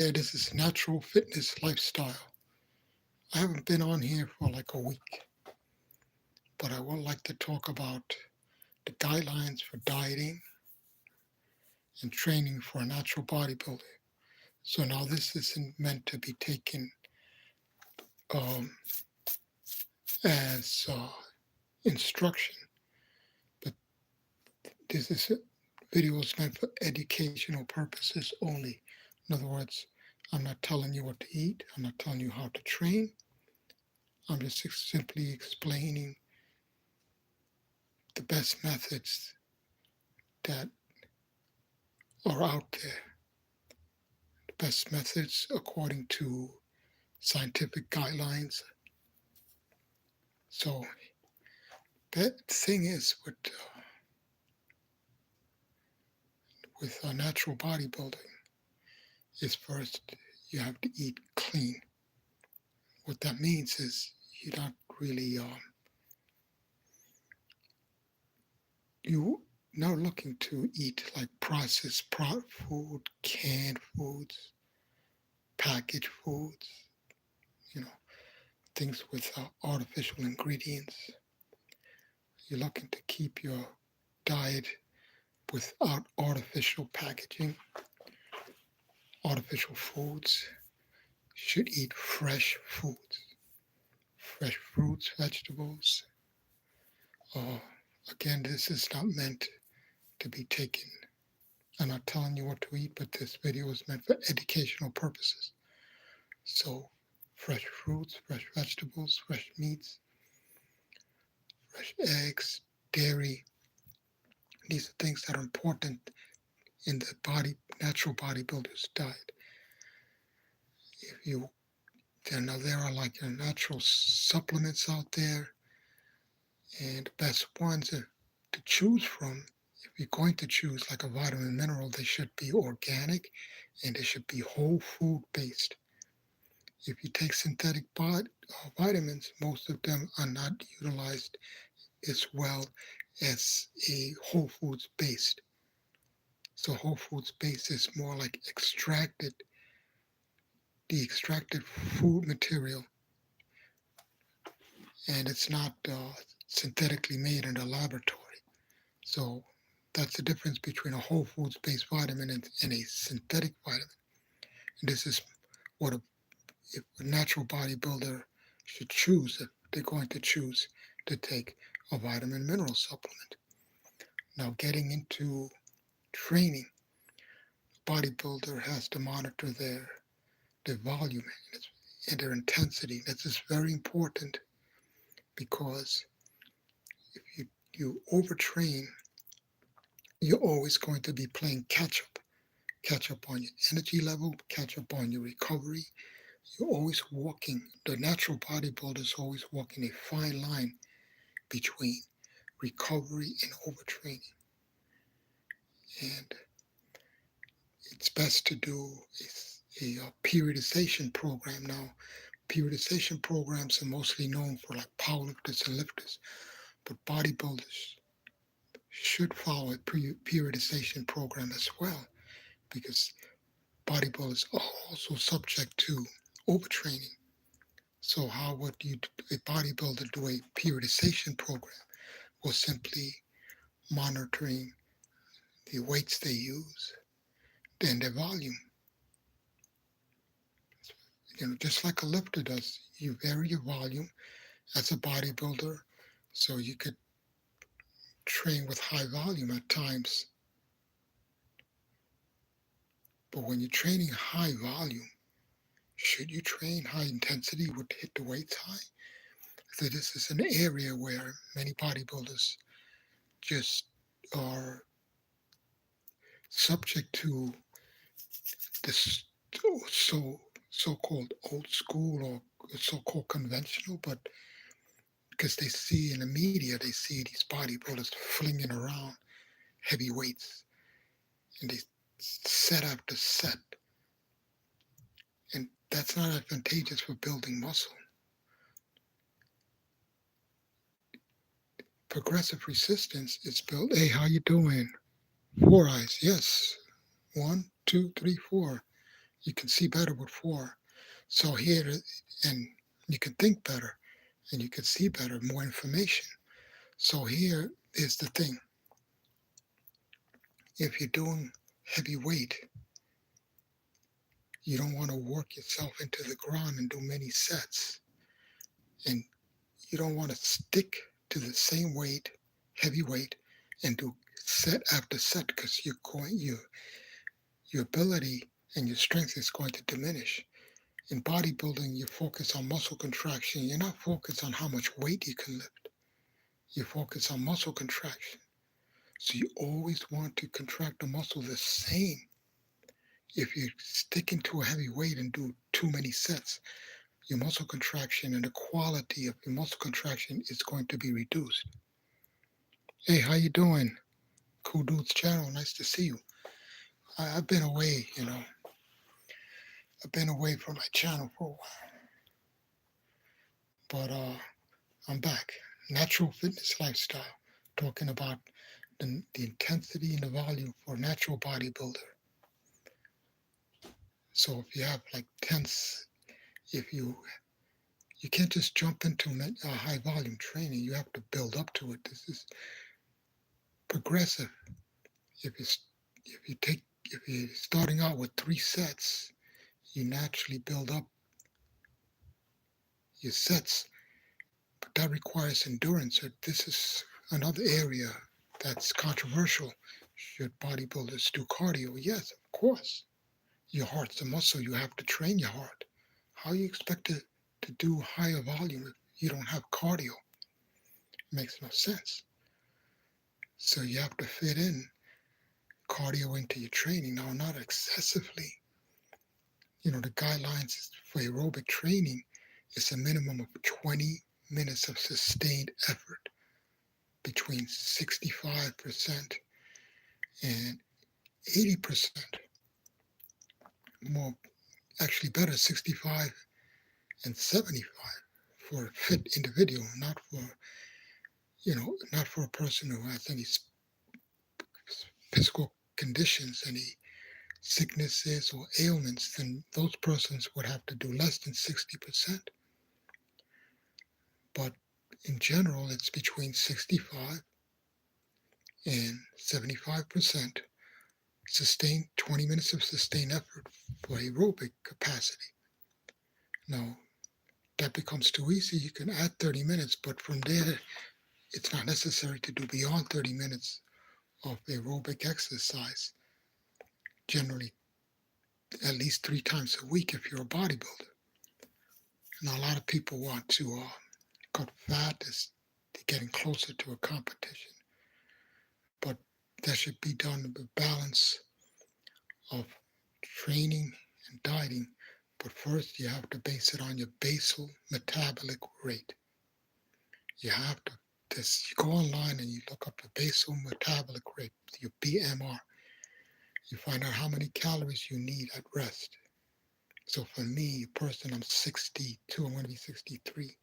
Yeah, this is natural fitness lifestyle. I haven't been on here for like a week, but I would like to talk about the guidelines for dieting and training for a natural bodybuilder. So now this isn't meant to be taken um, as instruction, but this is video is meant for educational purposes only. In other words, I'm not telling you what to eat. I'm not telling you how to train. I'm just simply explaining the best methods that are out there, the best methods according to scientific guidelines. So the thing is with natural bodybuilding is first you have to eat clean. What that means is you're not really you not looking to eat like processed food, canned foods, packaged foods, you know, things with artificial ingredients. You're looking to keep your diet without artificial packaging, artificial foods. Should eat fresh foods, fresh fruits, vegetables. Uh, Again, this is not meant to be taken. I'm not telling you what to eat, but this video is meant for educational purposes. So, fresh fruits, fresh vegetables, fresh meats, fresh eggs, dairy. These are things that are important in the natural bodybuilder's diet. If you Now there are like natural supplements out there, and the best ones to choose from, if you're going to choose like a vitamin mineral, they should be organic and they should be whole food based. If you take synthetic vitamins, most of them are not utilized as well as a whole foods based. So whole foods based is more like the extracted food material, and it's not synthetically made in a laboratory. So that's the difference between a whole foods based vitamin and a synthetic vitamin. And this is what if a natural bodybuilder should choose if they're going to choose to take a vitamin mineral supplement. Now, getting into training, a bodybuilder has to monitor their volume and their intensity. This is very important because if you overtrain, you're always going to be playing catch up on your energy level, catch up on your recovery. You're always walking, the natural bodybuilder is always walking a fine line between recovery and overtraining. And it's best to do a periodization program. Now, periodization programs are mostly known for like powerlifters and lifters, but bodybuilders should follow a periodization program as well because bodybuilders are also subject to overtraining. So how would a bodybuilder do a periodization program? Well, simply monitoring the weights they use and their volume. Just like a lifter does, you vary your volume as a bodybuilder, so you could train with high volume at times. But when you're training high volume, should you train high intensity would hit the weights high? So this is an area where many bodybuilders just are subject to this so-called old school or so-called conventional, but because they see in the media, they see these bodybuilders flinging around heavy weights, and they set after set, and that's not advantageous for building muscle. Progressive resistance is built. Hey, how you doing? Four eyes, yes. One, two, three, four. You can see better with 4. So here, and you can think better, and you can see better, more information. So here is the thing. If you're doing heavy weight, you don't want to work yourself into the ground and do many sets. And you don't want to stick to the same weight, heavy weight, and do set after set because your ability and your strength is going to diminish. In bodybuilding, you focus on muscle contraction. You're not focused on how much weight you can lift. You focus on muscle contraction. So you always want to contract the muscle the same. If you stick into a heavy weight and do too many sets, your muscle contraction and the quality of your muscle contraction is going to be reduced. Hey, how you doing? Cool Dudes channel, nice to see you. I've been away, I've been away from my channel for a while, but I'm back. Natural fitness lifestyle, talking about the intensity and the volume for a natural bodybuilder. So if you have like tense, if you can't just jump into a high volume training, you have to build up to it. This is progressive. If you if you're starting out with 3 sets, you naturally build up your sets, but that requires endurance. So this is another area that's controversial. Should bodybuilders do cardio? Yes, of course. Your heart's a muscle. You have to train your heart. How you expect to do higher volume if you don't have cardio? It makes no sense. So you have to fit in cardio into your training. Now, not excessively. The guidelines for aerobic training is a minimum of 20 minutes of sustained effort between 65% and 80%. More, actually better, 65 and 75 for a fit individual, not for a person who has any physical conditions, any sicknesses or ailments. Then those persons would have to do less than 60%. But in general, it's between 65 and 75% sustained, 20 minutes of sustained effort for aerobic capacity. Now, that becomes too easy. You can add 30 minutes, but from there, it's not necessary to do beyond 30 minutes of aerobic exercise, generally at least 3 times a week if you're a bodybuilder. Now, a lot of people want to cut fat as they're getting closer to a competition, but that should be done with balance of training and dieting. But first, you have to base it on your basal metabolic rate. You have to you go online and you look up your basal metabolic rate, your BMR. You find out how many calories you need at rest. So for me, a person, I'm 62, I'm going to be 63.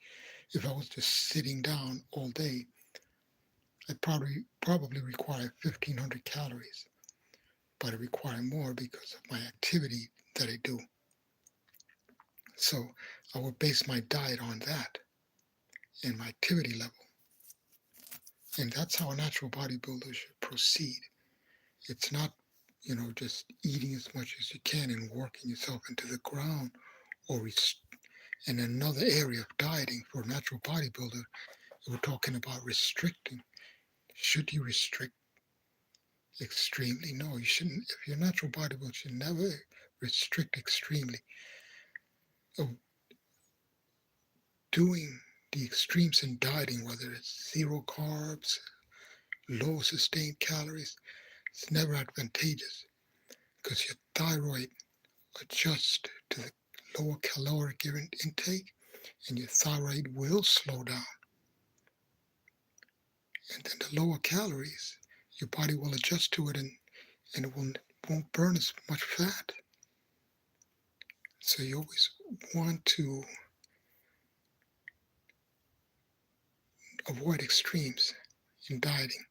If I was just sitting down all day, I'd probably require 1,500 calories, but I require more because of my activity that I do. So I would base my diet on that and my activity level. And that's how a natural bodybuilder should proceed. It's not, just eating as much as you can and working yourself into the ground or in another area of dieting for a natural bodybuilder. We're talking about restricting. Should you restrict extremely? No, you shouldn't. If you're a natural bodybuilder, you should never restrict extremely. Doing the extremes in dieting, whether it's zero carbs, low sustained calories, it's never advantageous because your thyroid adjusts to the lower caloric intake and your thyroid will slow down. And then the lower calories, your body will adjust to it and it won't burn as much fat. So you always want to avoid extremes in dieting.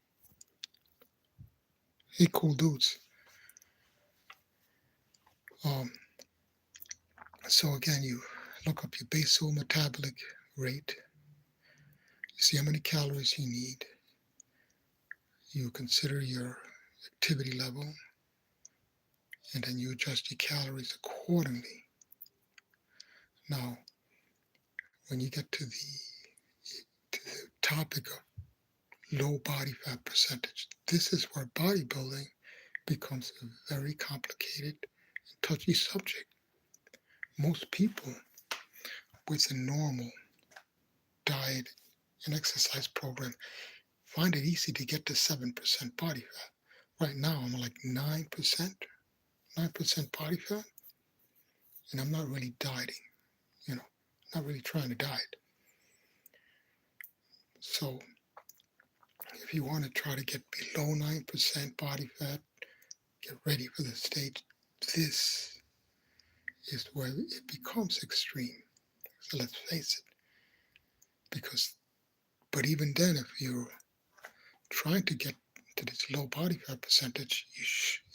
Hey, cool dudes. So again, you look up your basal metabolic rate, you see how many calories you need, you consider your activity level, and then you adjust your calories accordingly. Now, when you get to the topic of low body fat percentage, this is where bodybuilding becomes a very complicated and touchy subject. Most people with a normal diet and exercise program find it easy to get to 7% body fat. Right now, I'm like 9% body fat, and I'm not really dieting, not really trying to diet. So, if you want to try to get below 9% body fat, get ready for the stage. This is where it becomes extreme. So let's face it, but even then, if you're trying to get to this low body fat percentage,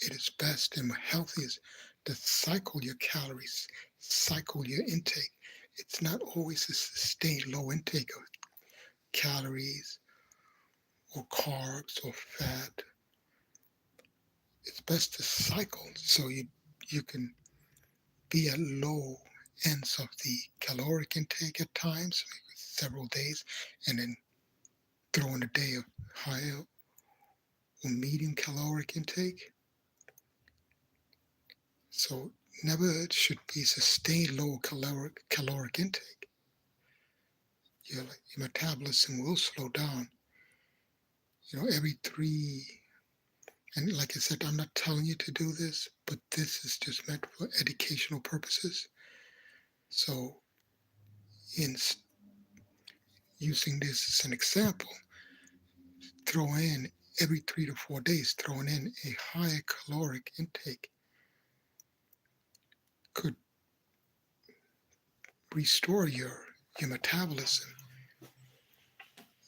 it is best and healthiest to cycle your calories, cycle your intake. It's not always a sustained low intake of calories or carbs or fat. It's best to cycle so you can be at low ends of the caloric intake at times, maybe several days, and then throw in a day of high or medium caloric intake. So never should be sustained low caloric intake. Your metabolism will slow down. Every and like I said, I'm not telling you to do this, but this is just meant for educational purposes. So in using this as an example, throw in every 3 to 4 days, throwing in a higher caloric intake could restore your metabolism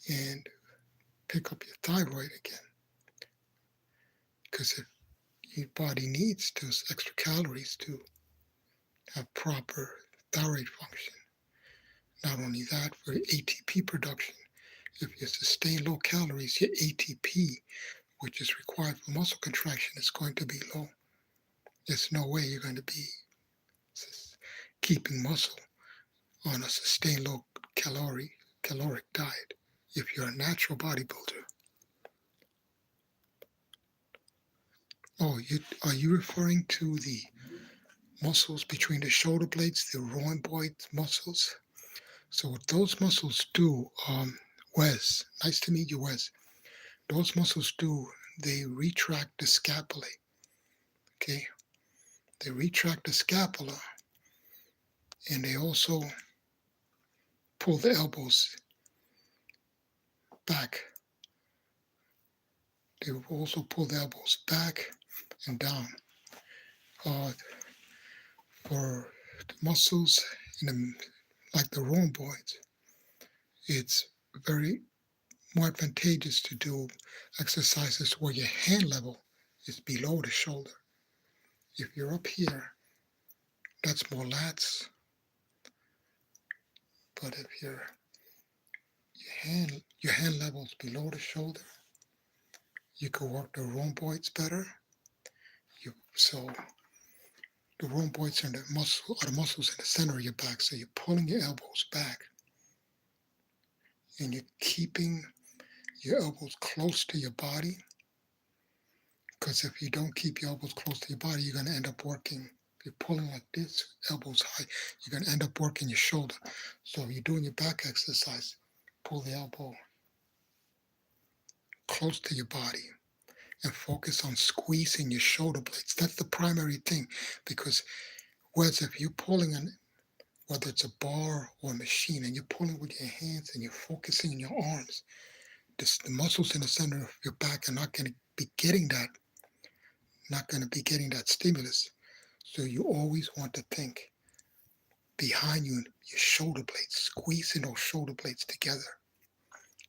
and pick up your thyroid again. Because if your body needs those extra calories to have proper thyroid function. Not only that, for ATP production, if you sustain low calories, your ATP, which is required for muscle contraction, is going to be low. There's no way you're going to be keeping muscle on a sustained low caloric diet if you're a natural bodybuilder. Oh, are you referring to the muscles between the shoulder blades, the rhomboid muscles? So what those muscles do, Wes, nice to meet you, Wes. Those muscles do, they retract the scapulae. Okay, they retract the scapula, and they also pull the elbows back. They also pull the elbows back and down. For the muscles like the rhomboids, it's very more advantageous to do exercises where your hand level is below the shoulder. If you're up here, that's more lats. But if your hand level is below the shoulder, you can work the rhomboids better. So the rhomboids are the muscles in the center of your back. So you're pulling your elbows back, and you're keeping your elbows close to your body. Because if you don't keep your elbows close to your body, you're going to end up working. If you're pulling like this, elbows high, you're going to end up working your shoulder. So if you're doing your back exercise, pull the elbow close to your body and focus on squeezing your shoulder blades. That's the primary thing, because whereas if you're pulling on, whether it's a bar or a machine, and you're pulling with your hands and you're focusing in your arms, the muscles in the center of your back are not going to be getting that stimulus. So you always want to think behind you, your shoulder blades, squeezing those shoulder blades together.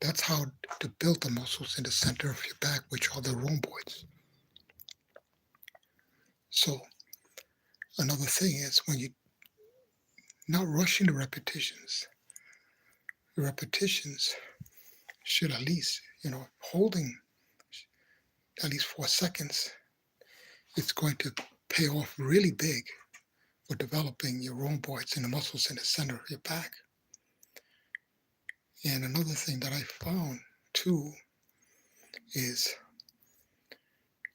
That's how to build the muscles in the center of your back, which are the rhomboids. So another thing is when you not rushing the repetitions. The repetitions should at least, holding at least 4 seconds, it's going to pay off really big for developing your rhomboids and the muscles in the center of your back. And another thing that I found too is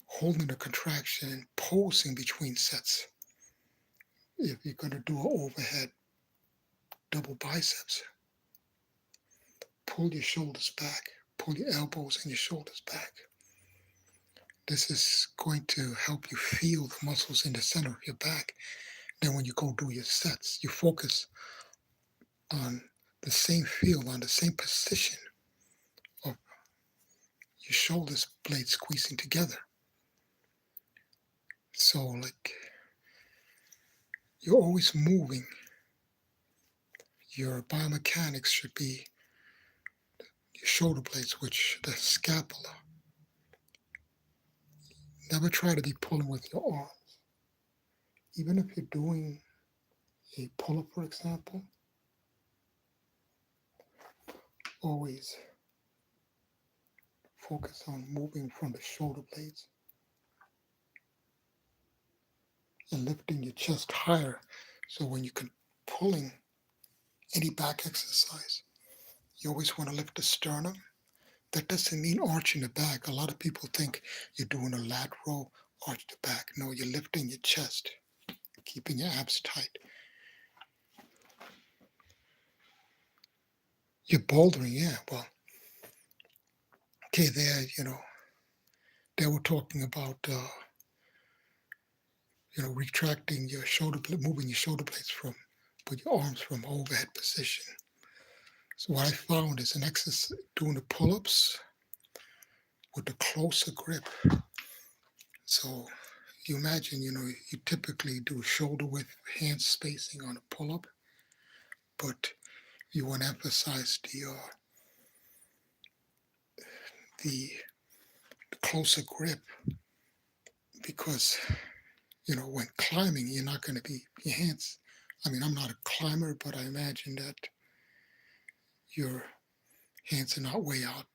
holding the contraction and pulsing between sets. If you're going to do an overhead double biceps, pull your shoulders back, pull your elbows and your shoulders back. This is going to help you feel the muscles in the center of your back. Then when you go do your sets, you focus on the same feel, on the same position of your shoulders blades squeezing together. So like you're always moving. Your biomechanics should be your shoulder blades, which the scapula. Never try to be pulling with your arms. Even if you're doing a pull-up, for example, always focus on moving from the shoulder blades and lifting your chest higher. So when you're pulling any back exercise, you always want to lift the sternum. That doesn't mean arching the back. A lot of people think you're doing a lateral arch the back. No, you're lifting your chest, keeping your abs tight. You're bouldering, yeah. Well, okay, there, they were talking about, retracting your shoulder, moving your shoulder blades with your arms from overhead position. So what I found is an exercise doing the pull-ups with the closer grip. So you imagine, you typically do shoulder width hand spacing on a pull-up, but you want to emphasize the closer grip because, when climbing, you're not going to be, your hands, I'm not a climber, but I imagine that your hands are not way out,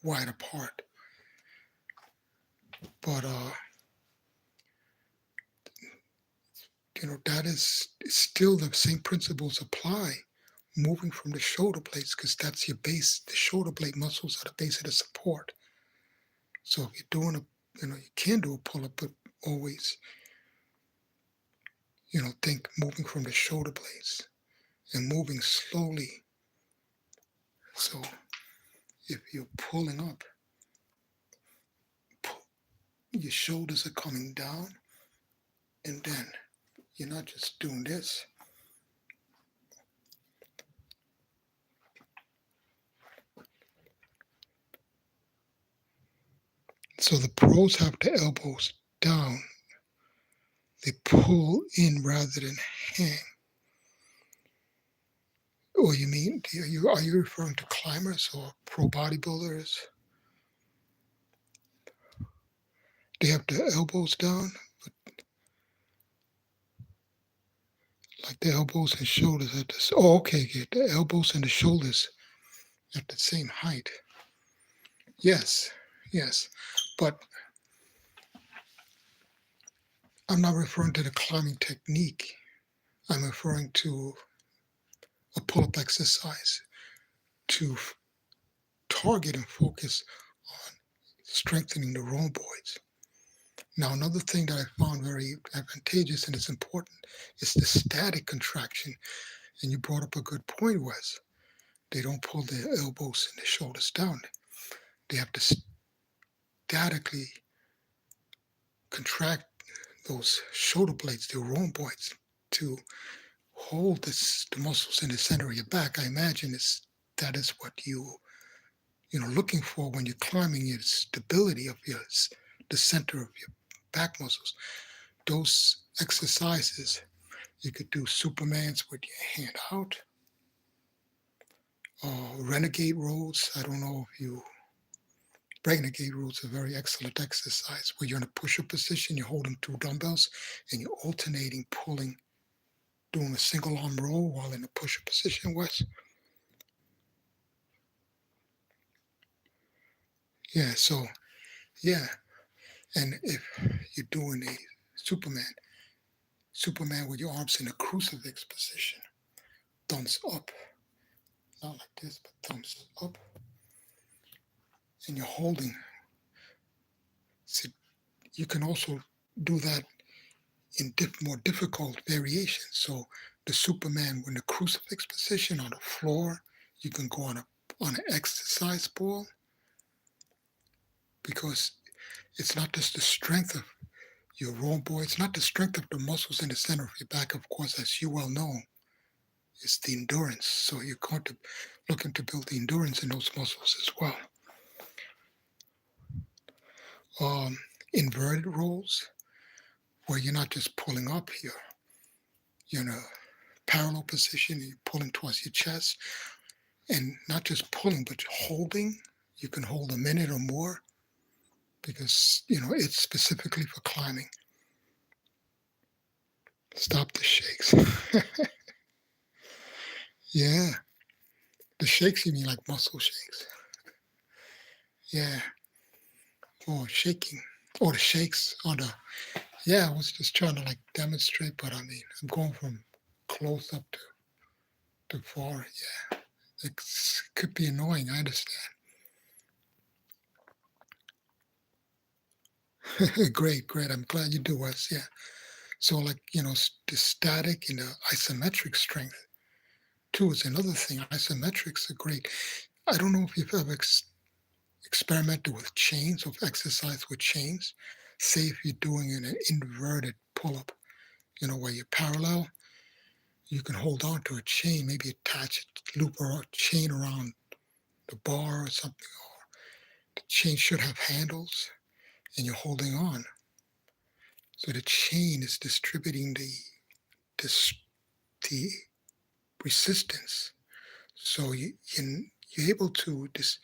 wide apart. But, that is still the same principles apply, moving from the shoulder blades, because that's your base. The shoulder blade muscles are the base of the support. So if you're doing you can do a pull-up, but always, think moving from the shoulder blades and moving slowly. So if you're pulling up, your shoulders are coming down, and then you're not just doing this. So the pros have the elbows down. They pull in rather than hang. Or you mean, are you referring to climbers or pro bodybuilders? They have the elbows down, but like the elbows and shoulders at this. Oh, okay, yeah, the elbows and the shoulders at the same height. Yes, yes, but I'm not referring to the climbing technique. I'm referring to a pull-up exercise to target and focus on strengthening the rhomboids. Now, another thing that I found very advantageous and it's important is the static contraction. And you brought up a good point, Wes. They don't pull their elbows and their shoulders down. They have to statically contract those shoulder blades, their rhomboids, to hold the muscles in the center of your back. I imagine that is what looking for when you're climbing, is stability of the center of your back muscles. Those exercises, you could do Supermans with your hand out, renegade rows. I don't know if renegade rows are a very excellent exercise where you're in a push-up position, you're holding 2 dumbbells, and you're alternating pulling doing a single arm row while in a push-up position, Wes? Yeah, so, yeah. And if you're doing a Superman, Superman with your arms in a crucifix position, thumbs up, not like this, but thumbs up, and you're holding. See, you can also do that in more difficult variations. So the Superman in the crucifix position on the floor, you can go on an exercise ball, because it's not just the strength of your raw boy, it's not the strength of the muscles in the center of your back, of course, as you well know, it's the endurance. So you're going to looking to build the endurance in those muscles as well. Um, Inverted rolls, where you're not just pulling up here, you're in a parallel position, you're pulling towards your chest, and not just pulling, but holding. You can hold a minute or more, because it's specifically for climbing. Stop the shakes. Yeah, the shakes, you mean like muscle shakes? Yeah, or shaking, or the shakes, or the yeah. I was just trying to like demonstrate, but I mean, I'm going from close up to far. Yeah, it could be annoying. I understand. Great, great. I'm glad you do, Wes. Yeah. So like the static and the isometric strength too is another thing. Isometrics are great. I don't know if you've ever experimented with chains, of exercise with chains. Say if you're doing an inverted pull-up, where you're parallel, you can hold on to a chain, maybe attach a loop or a chain around the bar or something. Or the chain should have handles, and you're holding on. So the chain is distributing the resistance. So you're able to just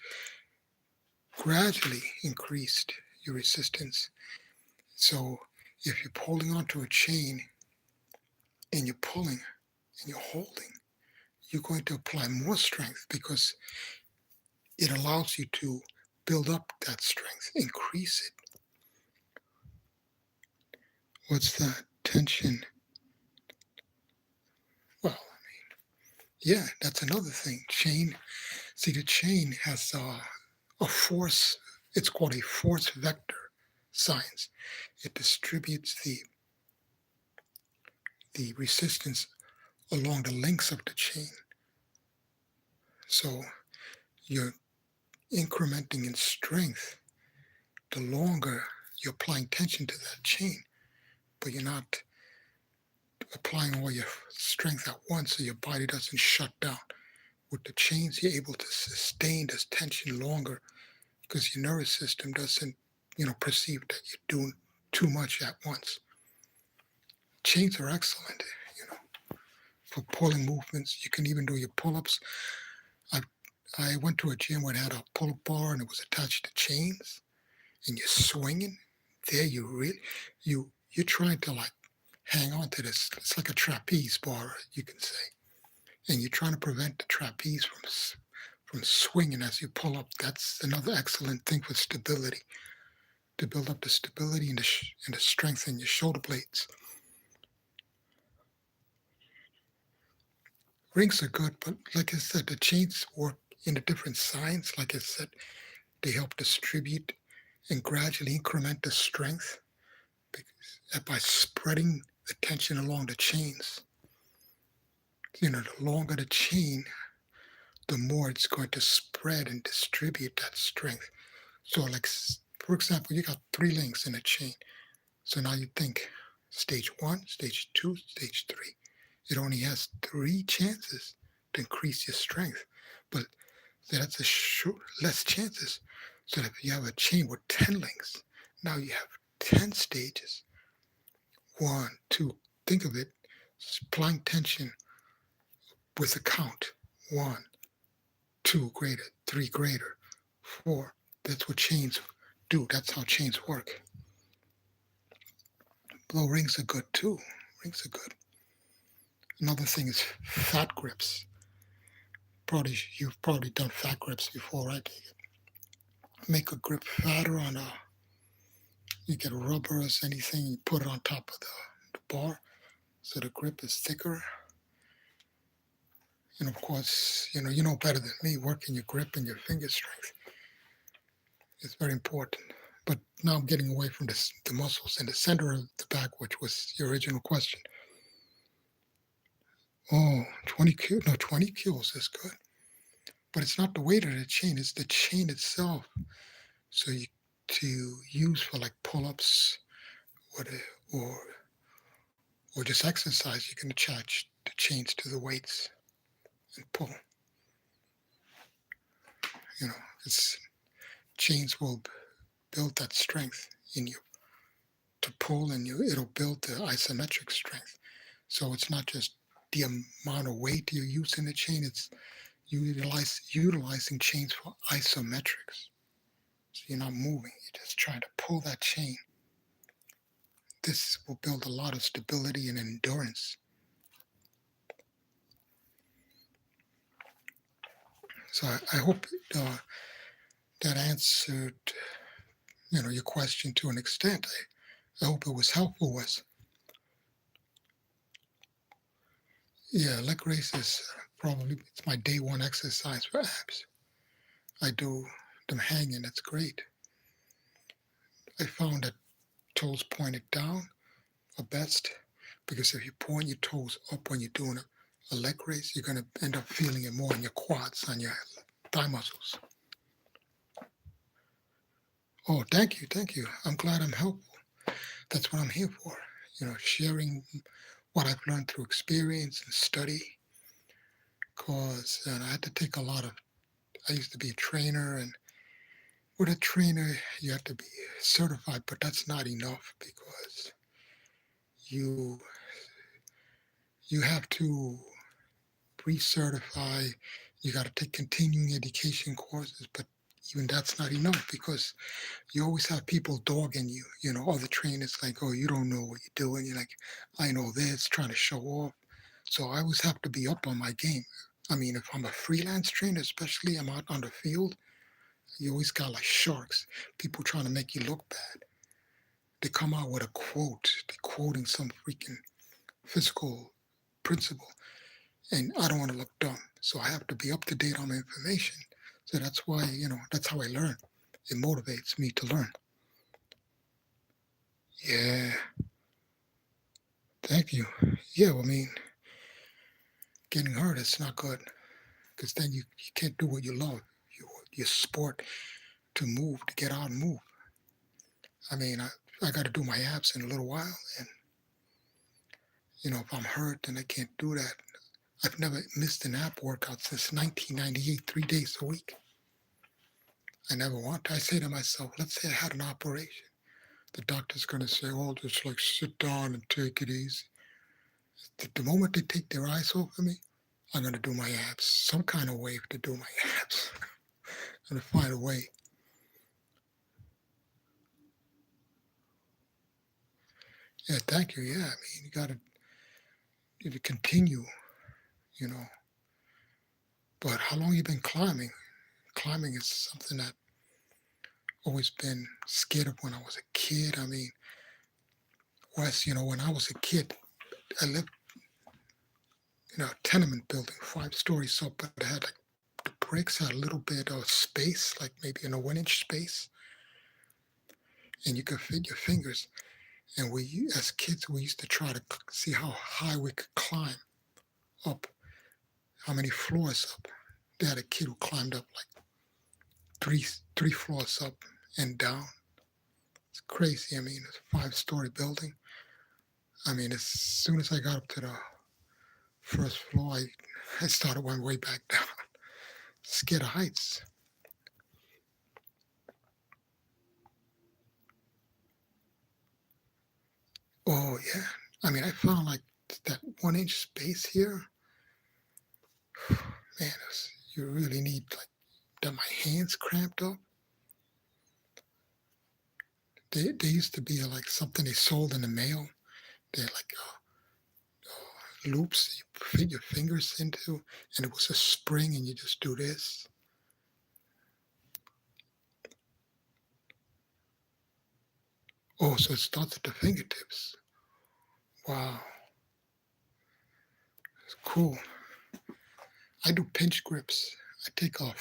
gradually increase your resistance. So if you're holding onto a chain and you're pulling and you're holding, you're going to apply more strength, because it allows you to build up that strength, increase it. What's that? Tension. Well, yeah, that's another thing. Chain. See, the chain has a force. It's called a force vector science. It distributes the resistance along the lengths of the chain. So you're incrementing in strength the longer you're applying tension to that chain, but you're not applying all your strength at once, so your body doesn't shut down. With the chains, you're able to sustain this tension longer, because your nervous system doesn't, perceive that you're doing too much at once. Chains are excellent, for pulling movements. You can even do your pull-ups. I went to a gym where it had a pull-up bar and it was attached to chains, and you're swinging. There, you're trying to like hang on to this. It's like a trapeze bar, you can say, and you're trying to prevent the trapeze from swinging as you pull up. That's another excellent thing for stability, to build up the stability and the strength in your shoulder blades. Rings are good, but like I said, the chains work in a different science. Like I said, they help distribute and gradually increment the strength, by spreading the tension along the chains. The longer the chain, the more it's going to spread and distribute that strength. So, like, for example, you got 3 links in a chain. So now you think stage 1, stage 2, stage 3. It only has 3 chances to increase your strength. But that's less chances. So if you have a chain with 10 links, now you have 10 stages. 1, 2, think of it, applying tension with a count. 1, 2 greater, 3 greater, 4. That's what chains do. That's how chains work. Though rings are good too. Rings are good. Another thing is fat grips. You've probably done fat grips before, right? Make a grip fatter on a. You get rubber or anything, you put it on top of the bar, so the grip is thicker. And of course, you know better than me. Working your grip and your finger strength is very important. But now I'm getting away from the muscles in the center of the back, which was your original question. Oh, 20 kilos. No, 20 kilos is good. But it's not the weight of the chain, it's the chain itself. So you to use for like pull-ups or or just exercise, you can attach the chains to the weights and pull. You know, it's chains will build that strength in you to pull, and it'll build the isometric strength. So it's not just the amount of weight you're using the chain; it's utilizing chains for isometrics. So you're not moving; you're just trying to pull that chain. This will build a lot of stability and endurance. So I hope that answered your question to an extent. I hope it was helpful. Yeah, leg raises probably it's my day one exercise for abs. I do them hanging. That's great. I found that toes pointed down are best because if you point your toes up when you're doing a leg raise, you're going to end up feeling it more in your quads, on your thigh muscles. Oh, thank you, thank you. I'm glad I'm helpful. That's what I'm here for. Sharing what I've learned through experience and study. Cause I had to take a lot of. I used to be a trainer, and with a trainer, you have to be certified, but that's not enough because you you have to recertify. You got to take continuing education courses, but even that's not enough because you always have people dogging you. Other trainers like, oh, you don't know what you're doing. You're like, I know this, trying to show off. So I always have to be up on my game. I mean, if I'm a freelance trainer, especially I'm out on the field, you always got like sharks, people trying to make you look bad. They come out with a quote, they're quoting some freaking physical principle, and I don't want to look dumb. So I have to be up to date on my information. So that's why, that's how I learn. It motivates me to learn. Yeah, thank you. Yeah, I mean, getting hurt, it's not good because then you can't do what you love. Your sport to move, to get out and move. I mean, I got to do my abs in a little while. And, if I'm hurt, then I can't do that. I've never missed an ab workout since 1998, 3 days a week. I never want to. I say to myself, let's say I had an operation. The doctor's going to say, oh, just like sit down and take it easy. The moment they take their eyes off of me, I'm going to do my abs. Some kind of way to do my abs. I'm going to find a way. Yeah, thank you. Yeah, I mean, you got to continue, you know. But how long you been climbing? Climbing is something that always been scared of when I was a kid. I mean, when I was a kid, I lived in a tenement building, 5 stories up, but it had like the bricks had a little bit of space, like maybe in a 1 inch space, and you could fit your fingers. And as kids, we used to try to see how high we could climb up, how many floors up. They had a kid who climbed up like three floors up and down. It's crazy. I mean, it's a 5 story building. I mean, as soon as I got up to the first floor, I started one way back down. Scared of heights. Oh yeah. I mean, I found like that 1 inch space here. Man, you really need like that. My hands cramped up. They used to be like something they sold in the mail. They're like loops you fit your fingers into, and it was a spring, and you just do this. Oh, so it starts at the fingertips. Wow, it's cool. I do pinch grips. I take a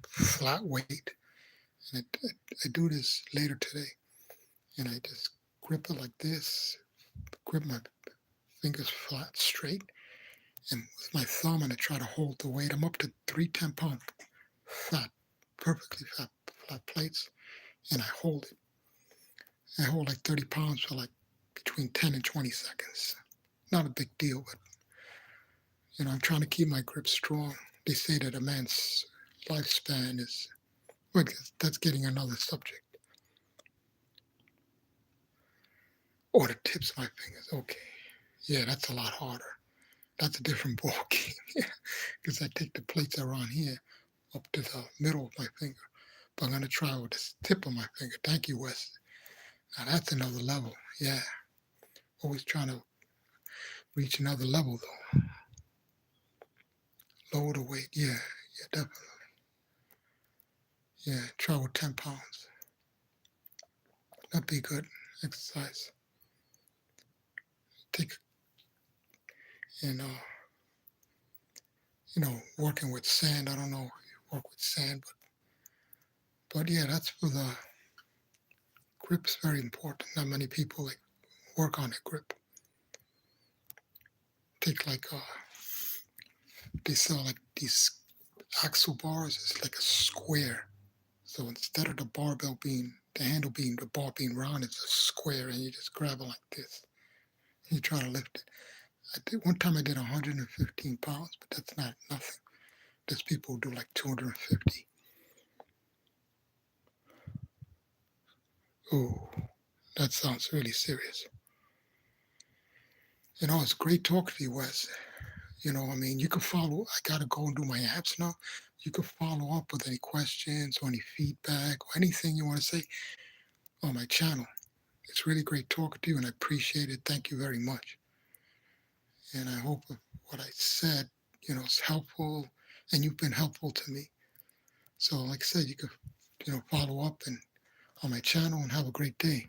flat weight, and I do this later today, and I just grip it like this, grip my fingers flat straight, and with my thumb, and I try to hold the weight. I'm up to 3 10-pound flat, perfectly flat plates, and I hold it. I hold like 30 pounds for like between 10 and 20 seconds. Not a big deal, but I'm trying to keep my grip strong. They say that a man's lifespan is, well, that's getting another subject. Or the tips of my fingers. Okay. Yeah, that's a lot harder. That's a different ball game. Because I take the plates around here up to the middle of my finger. But I'm going to try with the tip of my finger. Thank you, Wes. Now that's another level. Yeah. Always trying to reach another level, though. Lower the weight. Yeah. Yeah, definitely. Yeah. Try with 10 pounds. That'd be good exercise. Take, and, working with sand. I don't know if you work with sand, but yeah, that's for the grip's very important. Not many people like work on a grip. Take like they sell like these axle bars. It's like a square. So instead of the handle being the bar being round, it's a square, and you just grab it like this. And you try to lift it. One time I did 115 pounds, but that's not nothing. There's people who do like 250. Oh, that sounds really serious. It's great talking to you, Wes. You can follow. I got to go and do my apps now. You can follow up with any questions or any feedback or anything you want to say on my channel. It's really great talking to you, and I appreciate it. Thank you very much. And I hope what I said, is helpful, and you've been helpful to me. So, like I said, you can, follow up and on my channel, and have a great day.